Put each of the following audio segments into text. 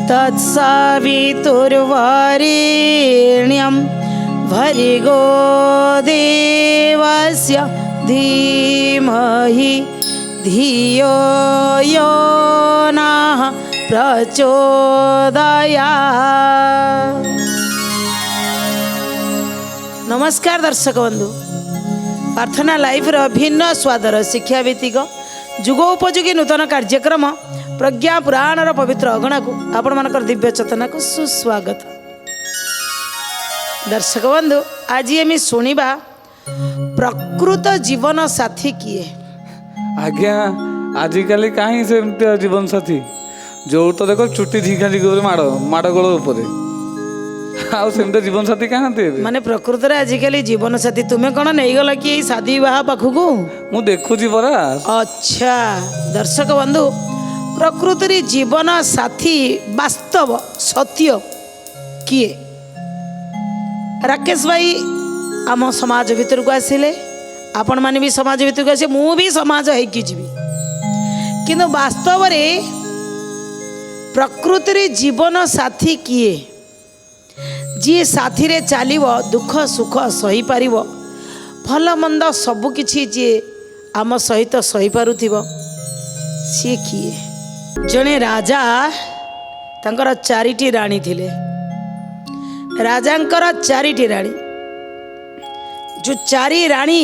तत्सवितुर्वरेण्यं भर्गो देवस्य धीमहि धियो यो नः प्रचोदयात्। नमस्कार दर्शक बंधु, प्रार्थना लाइफ भिन्न स्वादर शिक्षाभित्तिक जुगोपयोगी नूतन कार्यक्रम प्रज्ञा पुराणर पवित्र अगणा को आपण मानकर दिव्य चेतना को सुस्वागत। दर्शक बंधु, आज आम शुणा प्रकृत जीवन साथी किए। आज्ञा आजिकल कहीं से जीवन साथी जो तो देखो चुट्टी झिका झिक माड़ गोड़ उपर आमती जीवन साथी क्या माने प्रकृत रे आजिकल जीवन साथी तुम्हें कौन नहीं गल कि शादी विवाह पाखक मु देखुची परा। अच्छा दर्शक बंधु, प्रकृत रे जीवन साथी वास्तव सत्य किए? राकेश भाई आम समाज भीतर को आसिले, आपण माने भी समाज भीतर को आसे, मु भी समाज होइकी जीवी, किंतु वास्तव रे प्रकृत रे जीवन साथी किए? जी साथी रे चलिबो, दुख सुख सही पारिबो, भल मंद सबु किछि जी आम सहित सही पारुथिबो, सी किए? जने राजा तांकर चारिटी राणी थिले। राजांकर चारिटी राणी, जो चारि राणी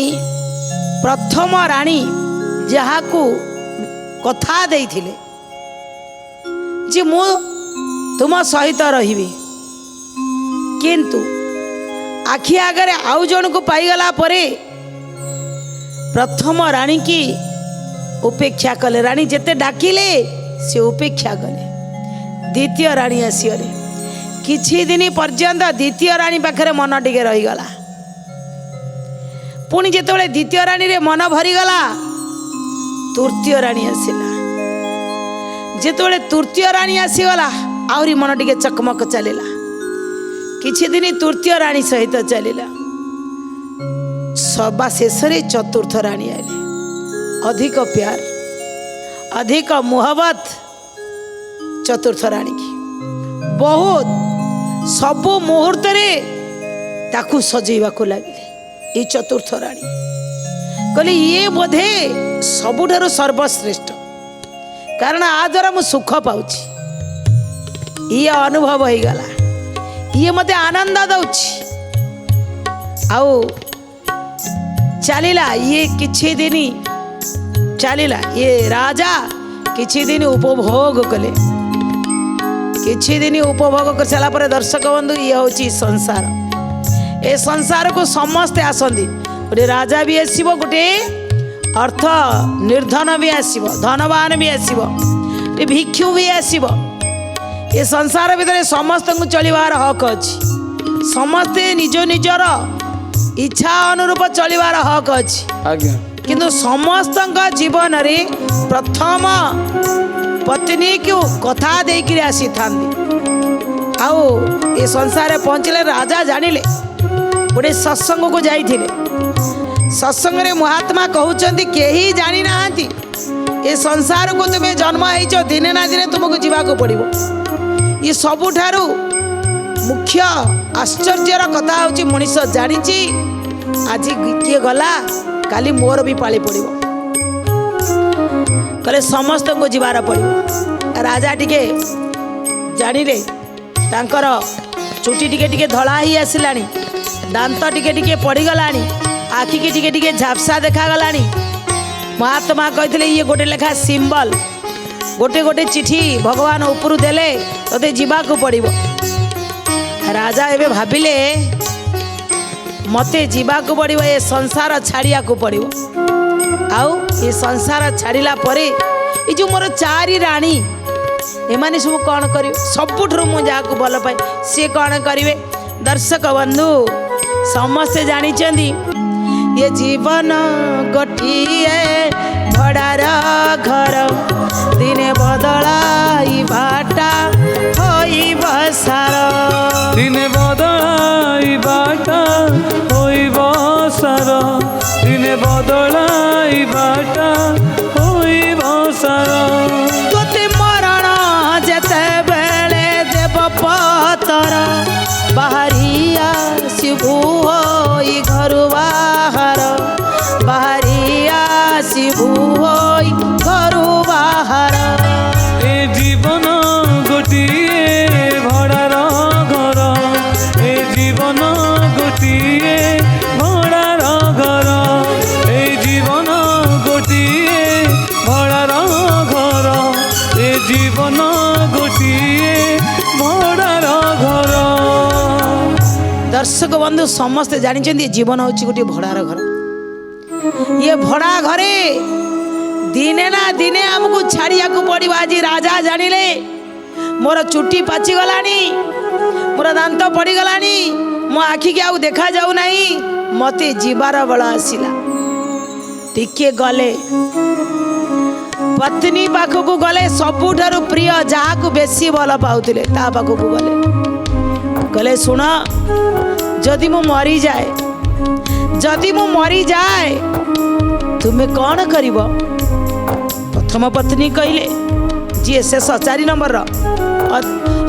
प्रथम राणी जहाकू कथा देइथिले जे मु तुम सहित रहिबी, किंतु आखि आगे आउ जन को पाईगला परे प्रथम राणी की उपेक्षा कले। राणी जेते डाकिले से उपेक्षा कले। द्वितीय राणी आसीगले, किछि दिन पर्यंत द्वितीय राणी पाखरे मन टिके रहीगला। पुणी जेतेबेले द्वितीय राणी रे मन भरीगला, तृतीय राणी आसिला। जेतेबेले तृतीय राणी आसीगला, आउरी मन टिके चकमक चलिला। किछि दिन तृतीय राणी सहित चलिला, सभा शेष चतुर्थ राणी आले। अधिक प्यार, अधिक मोहब्बत चतुर्थ राणी की बहुत सबु मुहूर्त रे ताकू सजेवा को लगे। ये चतुर्थ राणी कहले ये बोधे सबुठारु सर्वश्रेष्ठ, कारण आ द्वारा मु सुख पाउछि। ये अनुभव हो गला, ये मते आनंद दउछि। आउ चलिला ये किछि दिन चलिला, ये राजा किछि दिन उपभोग कले। किछि दिन उपभोग कर सारा पर दर्शक बंधु, ये होछि संसार। ए संसार को समस्ते आसंदी, गोटे राजा भी आसीबो, गोटे अर्थ निर्धन भी आसीबो, धनवान भी आसीबो, गोटे भिक्षु भी आसीबो। ये संसार भितर समस्त को चलिबार हक अछि। समस्ते निज निजर इच्छा अनुरूप चलिबार हक अछि। आज्ञा किंतु समस्त जीवन रे प्रथम पत्नी को कथा देकरी आसी थांदी। आउ ये संसार पहुँचले राजा जानिले, गोटे सत्संग को जाइथिले। सत्संग रे महात्मा कहउचंदी केही जानि नाहंती, ये संसार को तुम्हें जन्म होइछो, दिने ना दिने तुमको जीवाको पड़िबो। ये सबुठारु मुख्य आश्चर्यर कथा होची, मनीष जानिची आज किए गला काली मोर भी पाली पड़िबो, कले समस्त को जीवार पड़िबो। राजा टिके जानिले, तांकर चुटी टिके टिके धला ही आसिलानी, दांत टिके टिके पड़ीगलानी, आखि के टिके टिके झापसा देखा गलानी। महात्मा कहते ये गोटे लेखा सिंबल, गोटे गोटे चिठी भगवान उपरू देले तते जीवाको पड़िबो। राजा एबे भाबिले मते जीवाको पड़िबो, ये संसार छाड़िया को पड़िबो। आउ ये संसार छाड़िला परे ये जो मोर चारि राणी एमाने सब कौन करिवे? सबुठुरु मु जाको भल पाए से कौन करिवे? दर्शक बंधु समस्ते जानिचंदी, ये जीवन गोटिए भड़ार घर, दिने बदलाई बाटा होइब सार। दिने बदलाई बाटा होइब सार, दिने बदलाई बाटा होइब सार। तोते मरण जेते दर्शक बंधु समस्ते जानी जीवन हूँ गोटे भड़ार घर। ये भड़ा घरे दिने ना दिने आमको छाड़िया पड़ो। आज राजा जानिले मोर चुटी पाचिगला, मोर दांत पड़गला, मो आखि के आउ देखा जाऊ नहीं, मते जीवार बल आसला। टिके गले पत्नी पाखक गले, सबुठारु प्रिय जहाँ को बेसी भल पाउथिले ता पाखक गले, कहले सुन जदि मु मरी जाए, जदि मु मरी जाए तुम्हें कौन करिब? प्रथम पत्नी कहले जी शेष 4 नंबर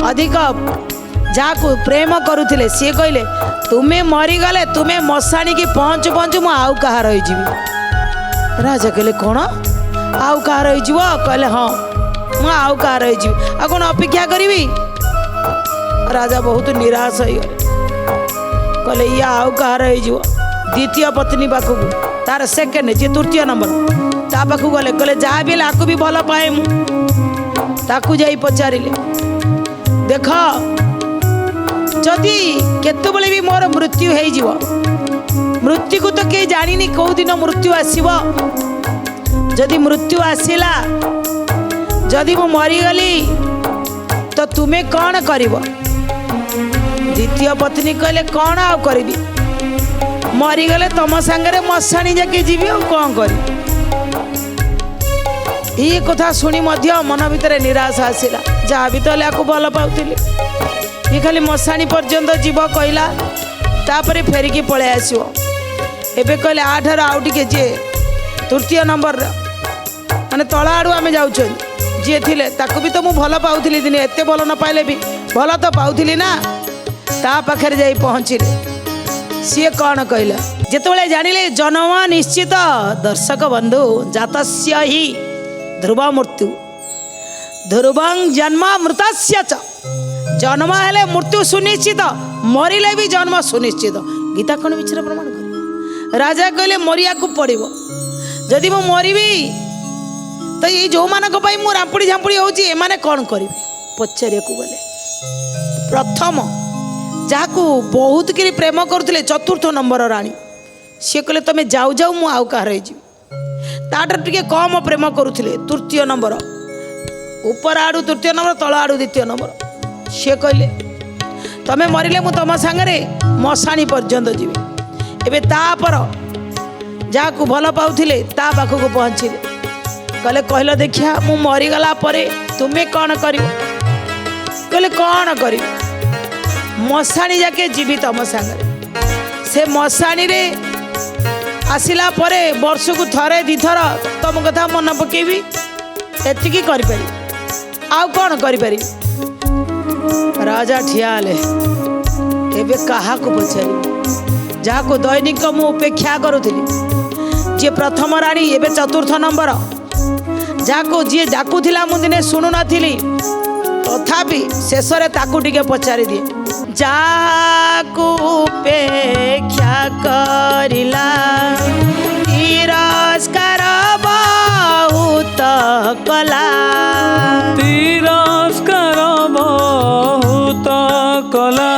अधिक जहाँ को प्रेम करुले सी कहले तुम्हें मरीगले तुम्हें मशाणी की पहुँचु पहुँचु मु आउ कहा रही। राजा कहले कौन आउ कहा रही? कहले हाँ मु आउ कहा रही, आ कौन अपेक्षा करी? राजा बहुत निराश हो गए, कहले या आउ कहा रही। द्वितीय पत्नी पाखक तार सेकेंड जी तृतीय नंबर ता पाखक गले, कहले जहाँ भी आपको भी भल पाए मु ताकू जाई पचारिले देख जदि केतबले भी मोर मृत्यु हो जीव, मृत्यु को तो कहीं जानी कौ दिन मृत्यु आसीब, जदि मृत्यु आसला जदि मु मरीगली तो तुम्हें कौन करिब? द्वितीय पत्नी कहले कौन आउ करी, मरीगले तुम सांगरे मशाणी जाके जीवी आ कौन करी? ये कथा शुणी मन भितर निराश आसला, जहाँ भी तो आपको भल पाऊली ये खाली मशाणी पर्यंत जीव कहला, तापर फेरिकी पलि आसो। एबे कहले आठार आउ टिके जे तृतीय नंबर माने तला आड़ू आम जाऊँ जी थे ताकू भी तो मुझे भल पाऊली, दिने एत भल न पाइले भी भल तो पाऊली ना, ता पाखे जा पहुँचले सी कौन कहला जिते जानिले जन्म निश्चित दर्शक बंधु जातस्य ही ध्रुव मृत्यु ध्रुवं जन्म मृतस्य च, जन्म हेले मृत्यु सुनिश्चित, मरिले भी जन्म सुनिश्चित। गीता कौन विचार प्रमाण कर? राजा कहले मरिया को पड़ो, जदि मु मरबी तो ये जो मान मु रांपुड़ी झांपुड़ी होची एमाने कौन करेंगे? पचारे को गले प्रथम जहाँ को बहुत कि प्रेम करुले चतुर्थ नंबर राणी सी कहले तुम्हें जाऊ जाऊ मु आउ कह रही ताटर टिके कम प्रेम करुले तृतीय नंबर ऊपर आड़ू तृतीय नंबर तल आड़ू द्वितीय नंबर सी कहले तुम्हें मरिले मु तुम सांगरे मशाणी पर्यंत जीवी। एबे तापर जहाँ को भल पाऊले ता पाखक पहुँचले, कहले कहल देखिया मु मरीगला परे तुम्हें कौन कर? कहले कौन कर? मशाणी जाके जीवी तुम सांगरे, से मशाणी रे आसिला परे वर्ष को थरे दी थर तुम कथा मन पकेबी, एतिकी करि आउ कौन करि? राजा ठियाले एबे कहा को पचारि? जहाँ को दैनिक मु उपेक्षा करुली जी प्रथम राणी एबे चतुर्थ नंबर, जहाँ को जी डाकुला मु दिने शुणु नथिली तथापि शेष ताकू टिके पचारि दिए, जाकू उपेक्षा करिला तिरस्कार बहुत कला, तिरस्कार बहुत कला,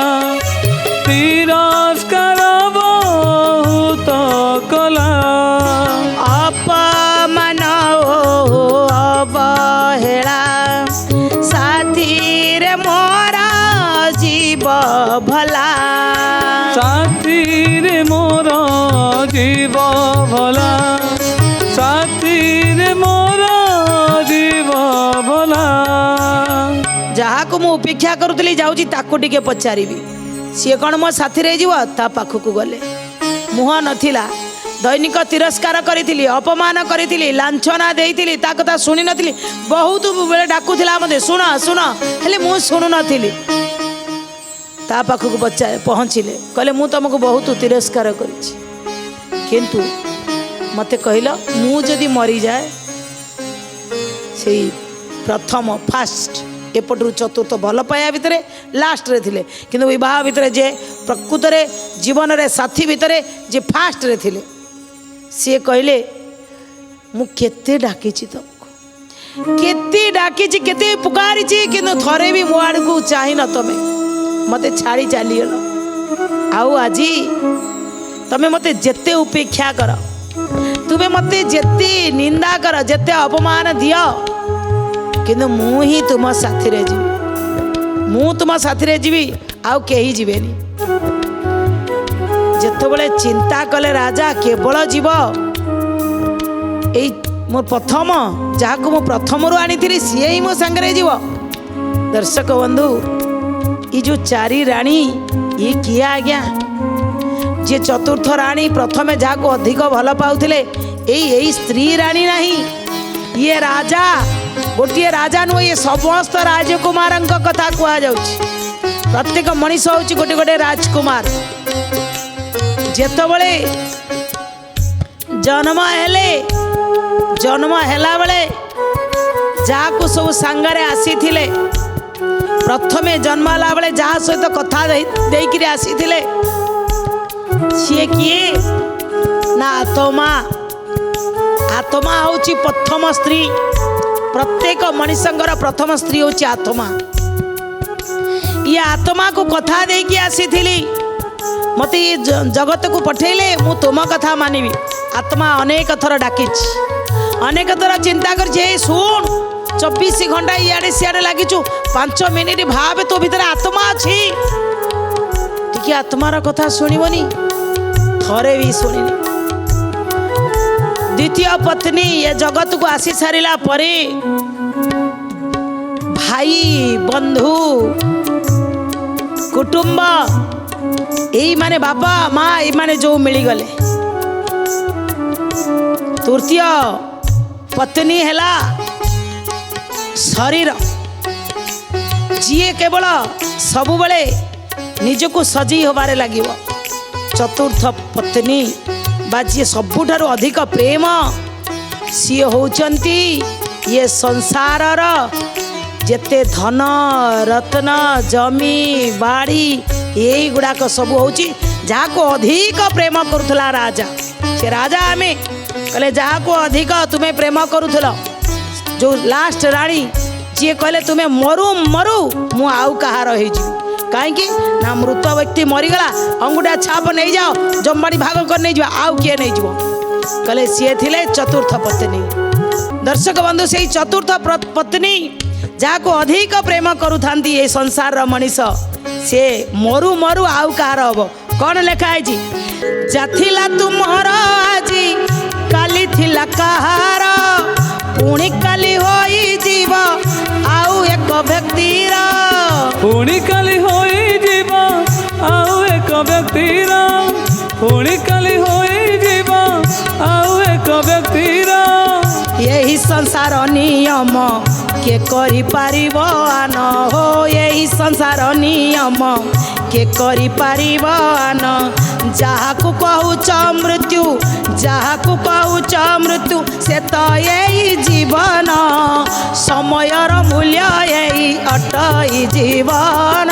तिरस्कार बहुत कला, अपमान अवहेला साथी रे मोरा जीव भला, साथी रे मोर जीव भला, साथी रे मोर जीव भला। जहाँ को मु उपेक्षा करुली जाऊँगी ताकू टिके पचारि सी कौन मो साथी रे जीव ता पाखक गले मुह नथिला, दैनिक तिरस्कार करी अपमान करी लांछना देइथिली ता कथा शुणी नथिली, बहुत बेले डाकुला मते शुण शुण हेले मु शुणु नथिली, ता पाखक पहुँचले कहले मु तुमको बहुत तिरस्कार करिछि, किंतु मते कहल मु जदि मरी जाए से प्रथम फास्ट एपटू चतुर्थ भल पाया भितर लास्ट रे थिले, किंतु विवाह भितर जे प्रकृत रे जीवन रे साथी भितर जे फास्ट रे थिले सी कहले मु केते डाकिछि तुमको, केते डाकिछि केते पुकारिछि, किंतु थरे भी मो आड़ को चाहि न तमे मते छाड़ी चलीगल। आउ आज तमे मते जेते उपेक्षा कर, तुमे मते जेते निंदा कर, जेते अपमान दियो, किंतु मु ही तुम साथी रे जीवी, मु तुम साथी रे जीवी, आउ केही जीवेनी। जेतेबेले चिंता कले राजा केवल जीव एई मो प्रथम जहाको मो प्रथम रु आनी थी सी ही मो सांगे जीव। दर्शक बंधु ये जो चारि राणी ये किए आज्ञा जे चतुर्थ राणी प्रथमे जहाको अधिक भल पाउथिले एई स्त्री राणी नहीं, ये राजा गोटे राजा नुह, ये समस्त राजकुमार कथा कह जाउछि। प्रत्येक मनीष हूँ गोटे गोटे राजकुमार। जेतबेले जन्म हेला बेले जहाँ सब सांगरे आसी थिले, प्रथमे जन्म होला बेले जहाँ सहित कथा देकरी आसी थिले सी किए ना आत्मा। आत्मा हूँ प्रथम स्त्री, प्रत्येक मनीषंकर प्रथम स्त्री हूँ आत्मा। ये आत्मा को कथा देकी आसी थिली, मते ये जगत को पठेले मु तुम कथा मानिबी। आत्मा अनेक थर डाकी, अनेक थर चिंता कर शुण 24 घंटा इे सियाड़े लगिचु, 5 मिनिट भाव तो भीतर आत्मा अच्छी, टिके आत्मार कथा शुणवनी, थरे भी शुणिनी। द्वितीय पत्नी ये जगत को आसी सारिला परे भाई बंधु कुटुंब यही माने बापा माँ ये माने जो मिलीगले। तृतीय पत्नी हैला शरीर, जी केवल सबु बेले निजको सजी होबारे लागिव। चतुर्थ पत्नी बा जी सबुठारु अधिक प्रेम सी होचंती ये संसारर जेते धन रत्न जमी बाड़ी यही गुड़ाक सब हूँ जहाँ को अधिक प्रेम करुला राजा। से राजा आमे कहले जहाँ को अधिक तुम्हें प्रेम करुल, जो लास्ट राणी जी कहले तुम्हें मरु मरु मु आउ कहार कहीं ना मृत व्यक्ति मरीगला अंगुठा छाप नहीं जाओ जमबाड़ी भाग कर नहीं जाओ आउ किए नहीं जाओ कहले सी थिले चतुर्थ पत्नी। दर्शक बंधु से चतुर्थ पत्नी जहाँ को अधिक प्रेम करुथांती ये संसार मनीष से मरु मरु आउ कहार हम कौन लिखाई जाथिला तुमर आजी काली थिला कहार पुणी काली होई जीव आउ एक व्यक्तिर, पुणी काली होई जीव आउ एक व्यक्तिर, पुणी काली होई जीव आउ एक व्यक्तिर। यही संसार नियम के करि पारिबो आन हो, यही संसार नियम के करि पारिबो आन। जहाँ को कहूच मृत्यु, जहाँ को कहूच मृत्यु से तो यही जीवन, समयर मूल्य यही अटई जीवन,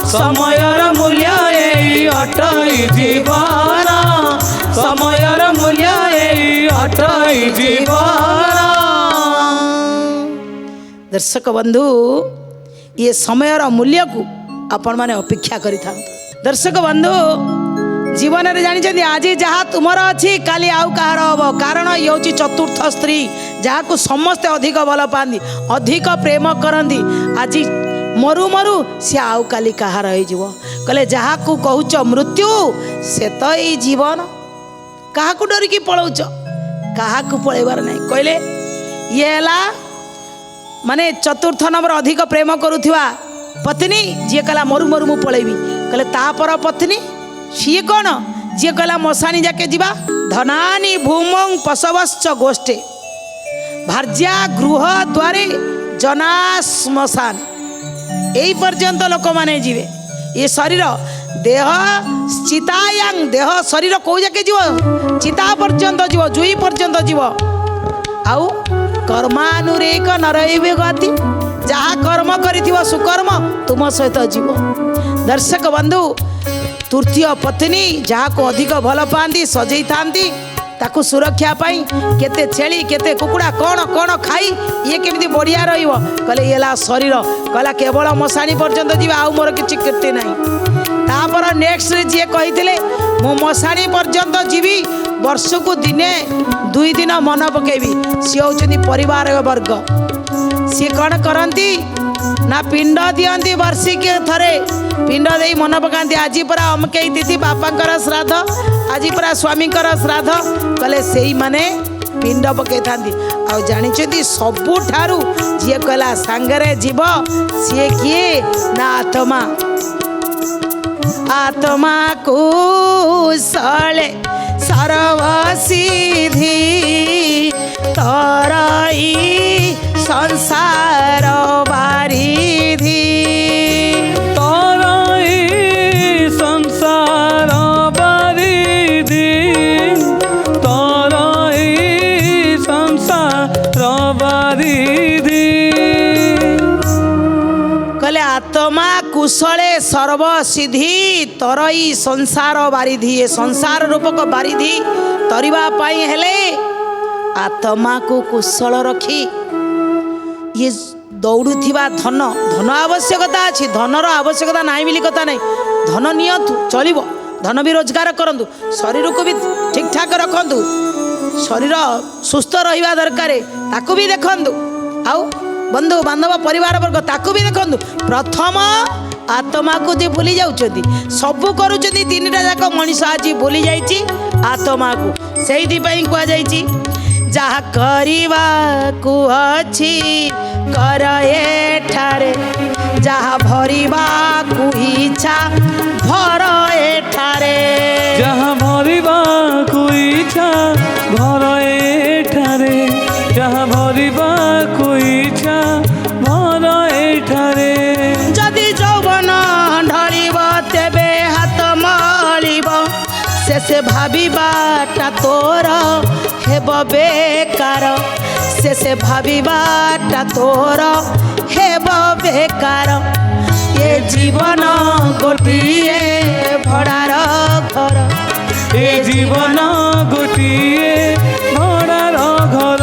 समयर मूल्य यही अटई जीवन, समयर मूल्य यही अटई जीवन। दर्शक बंधु ये समयर मूल्य को आपण माने अपेक्षा करि था। दर्शक बंधु जीवन में जानी आज जहाँ तुमर अच्छी काली आउ कहार हम, कारण ये हूँ चतुर्थ स्त्री जहाँ को समस्ते अधिक भल पाती अधिक प्रेम करती। आज मरु मरु सी आउ काली कहार हो कहले जहाँ को कहूच मृत्यु से तो यही जीवन, क्या डरिकी पलाउच क्या पलैबार नहीं। कहले ये माने चतुर्थ नंबर अधिक प्रेम करुवा पत्नी जी कहला मरु मरु मु पलैबी, कहले तापर पत्नी सी कौन जी कहला मशानी जाके जीवा। धनानी भूमं पशवश्च गोष्ठे भार्या गृह द्वारे जना श्मशान, यही पर्यंत लोक माने जीवे। ये शरीर देह चितायांग देह शरीर कौ जाके जीव चिता पर्यंत जीव जुई पर्यंत जीव। आउ कर्मानुरेक नरैवे गति, जहाँ कर्म करिथिव सुकर्म तुम सहित जीव। दर्शक बंधु तृतीय पत्नी जहाँ को अधिक भल पाती सजई थांती ताकू सुरक्षा पाई केते छेली केते कुकुड़ा कौन कौन खाई ये केमिति बढ़िया रहिबो कहले येला शरीर कहला केवल मशानी पर्यंत जीवा आउ मोर किछि कीर्ति नहीं। तापर नेक्स्ट जी कही मु मशाणी पर्यंत जीवी वर्ष को दिने 2 दिन मन पकेबी सी होचंदी परिवार वर्ग सी कौन करती ना पिंड दियंती वर्षिक थरे पिंड दे मन पकाती आज पूरा अमकई तिथि बापांकर श्राद्ध आज पूरा स्वामींकर श्राद्ध कले से माने पिंड पकई था आ जानी सबुठारू जी कहला सांगरे जीव सी किए ना आत्मा आत्मा कुशले सर्व सिद्धि तरई संसार बारिधि तरई संसार बारिधि तरई संसार बारिधि कहले आत्मा कुशले सर्व सिद्धि तरई संसार बारिधि ये संसार रूपक बारिधि तरिबा पाई हेले आत्मा को कुशल रखी ये दौड़ुथिबा धन धन आवश्यकता अच्छी धनर आवश्यकता नहीं बोली कथा नहीं धन नियंतु चलिबो धन भी रोजगार करंतु शरीर को भी ठीक ठाक रखंतु शरीर सुस्थ रहिबा दरकार ताकू भी देखंतु आउ बंधु बांधव परिवार वर्ग ताकू भी देखंतु प्रथम आत्मा को जे भूली जाउछथि सबु करूछथि तीनटा जाक मनीष आज भूली जाइछि आत्मा को सेहि पई कुआ जाइछि जहा करिबा को अछि कर एठारे जहा भरिबा को इच्छा भर एठारे जहाँ भरिबा को इच्छा भर एठारे जहाँ भरिबा को इच्छा भर एठारे जदि यौवन ढलिब तेबे हाथ मलिब शेषे भाबिबाटा तोर हेब बेकार शेषे भाबिबाटा तोर हेब बेकार ये जीवन गोटिए भड़ार घर ए जीवन गोटिए भड़ार घर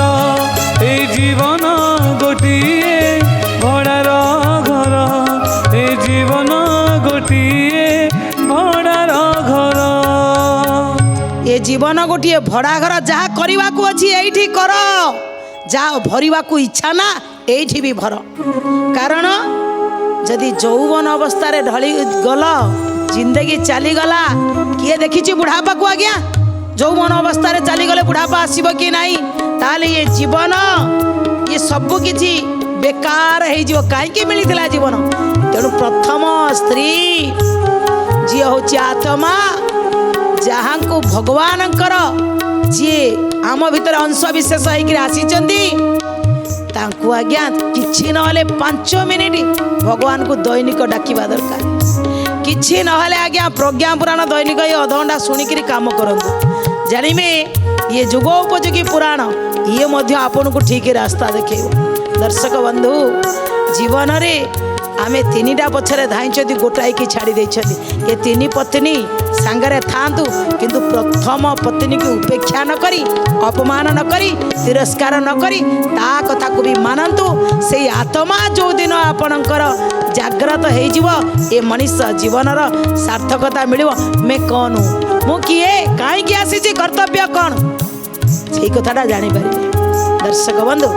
ए जीवन गोटिए भड़ार घर ए जीवन गोटिए भड़ार घर ये जीवन गोटे भड़ा घर जहाँ करने को अच्छी यही कर जहाँ भरवा को इच्छा ना यही भी भर कारण जदि यौवन अवस्था ढली गल जिंदगी चलीगला किए देखी बुढ़ापा को आज्ञा यौवन अवस्था चलीगले बुढ़ापा आसब कि नहीं ताले ये जीवन ये सबु किछि बेकार हो कहीं मिलता जीवन तेणु प्रथम स्त्री जी हूँ आत्मा जहाँ को भगवान जी आम भीतर अंश विशेष होकर आसीचंदी तांकु आज्ञा किछि नहले 5 मिनिट भगवान को दैनिक डाकिबा दरकार किछि नहले आज्ञा प्रज्ञा पुराण दैनिक ये अधघंटा शुणिकी काम करंतु जानिमे ये जुगोपयोगी पुराण ये मध्य आपन को ठीक रास्ता देखेब दर्शक बंधु जीवन रे आमे 3टा पछरे धाइछथि गोटाई की छाड़ी देछथि ये 3 पत्नी सांगरे थांतु किंतु प्रथम पत्नी की उपेक्षा न करी अपमान न करी तिरस्कार न करी ता कथा को भी मानंतु से आत्मा जो दिन आपणकर जागृत हो ये मनुष्य जीवनर सार्थकता मिलिबो मैं कौन हूँ मु किए कहीं आसी कर्तव्य कौन से कथाटा जापर दर्शक बंधु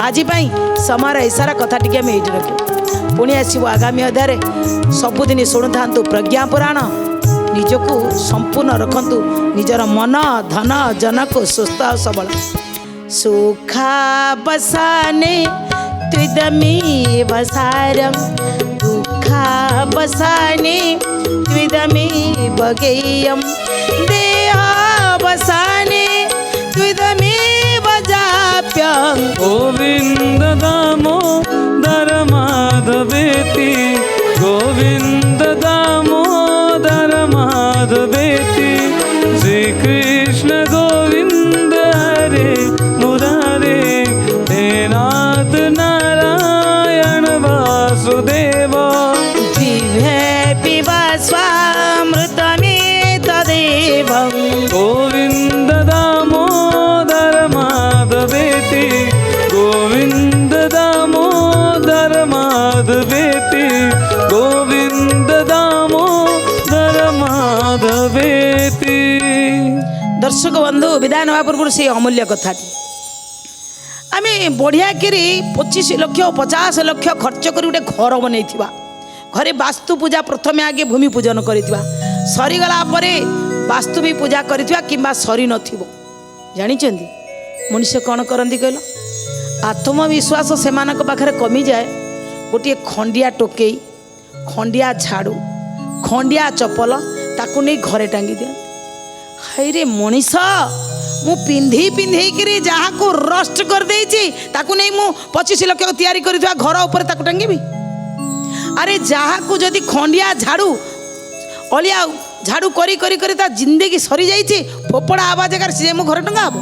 आज समय इशारा कथा टी आम ये रखी पुणी आसो आगामी अध्याय सबुदिन शुणु था प्रज्ञा पुराण निजको संपूर्ण रखंतु निजर मन धन जन को सुस्थ और सबल सुखा बसाने त्विदमी बसारम दुखा बसाने त्विदमी बगेयम देहा बसाने त्विदमी बजाप्यं गोविंद दामोदर माधवेति गोविंद दामोदर माधवेति श्री कृष्ण गोविंद हरे मुरारे हे नाथ नारायण वासुदेव जिह्वे पिबा स्वामृतमेव तदेवं गोविंद दामोदर माधवेति गोविंद दामोदर माधवेति गोविंद दामोदर माधवेति। दर्शक बंधु विदाय नवा पूर्व से अमूल्य कथाटी आम बढ़िया कि 25 लाख 50 लाख खर्च कर गोटे घर बनई घरे वास्तु पूजा प्रथमे आगे भूमि पूजन करिथिबा सरीगला परे वास्तु भी पूजा करिथिबा किंबा सरी नथिबो जानिचंदी मनुष्य कौन करती कहल आत्मविश्वास से पाखे कमी जाए गोटे खंडिया टोकई खंडिया झाड़ू खंडिया चपल ताकू नहीं घरे टांगी दिया हाय रे मनीष मु पिंधि पिंधेकरी जहाँ को रस्ट कर देछि ताकू नहीं मु 25 लाख तैयारी करिथवा घर ऊपर ताकू टांगीबी अरे जहाँ को जदि खंडिया झाड़ू अलिया झाड़ू करी करी करी ता जिंदगी सरी जाइछि फोपड़ा आवा जगह से मो घर टंगा हबो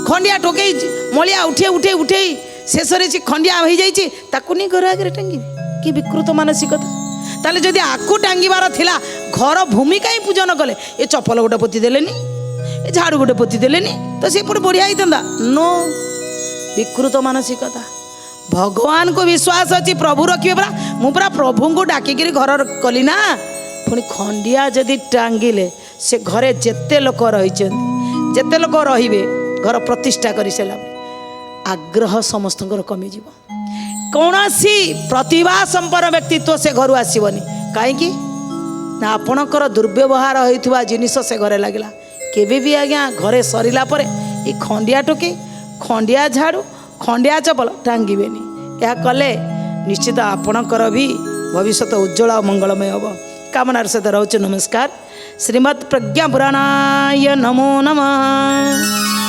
खंडिया टोकई मलिया उठे उठे उठे शेष से खंडिया हो जाइछि ताकू नहीं घर आगे टांगीबी कि विकृत मानसिकता ताले जदि आकू टांगीबार थिला घर भूमि कहीं पूजन कले ए चपल गोटे पोती देलेनी ए झाड़ू गोटे पोती देलेनी तो से पुणी बढ़िया होता नो विकृत मानसिकता भगवान को विश्वास अच्छी प्रभु रखिए परा मुझे प्रभु को डाकिकी घर कली ना पुणी खंडिया जदि टांगिले से घरे जेते लोक रही जेते लोक रे घर प्रतिष्ठा कर सारा आग्रह समस्त कमिज कौन सी प्रतिभा संपन्न व्यक्तित्व से घर आसबनी कहीं ना आपणकर दुर्व्यवहार होता जिनिस से घरे लगे केवे भी आज्ञा घरे सरला पर ये खंडिया टोके खंडिया झाड़ू खंडिया चपल टांगीबेनी यह कले निश्चित आपणकर भी भविष्य उज्ज्वल और मंगलमय हम कामनार सहित रोच नमस्कार। श्रीमद् प्रज्ञा पुराणाय नमो नमः।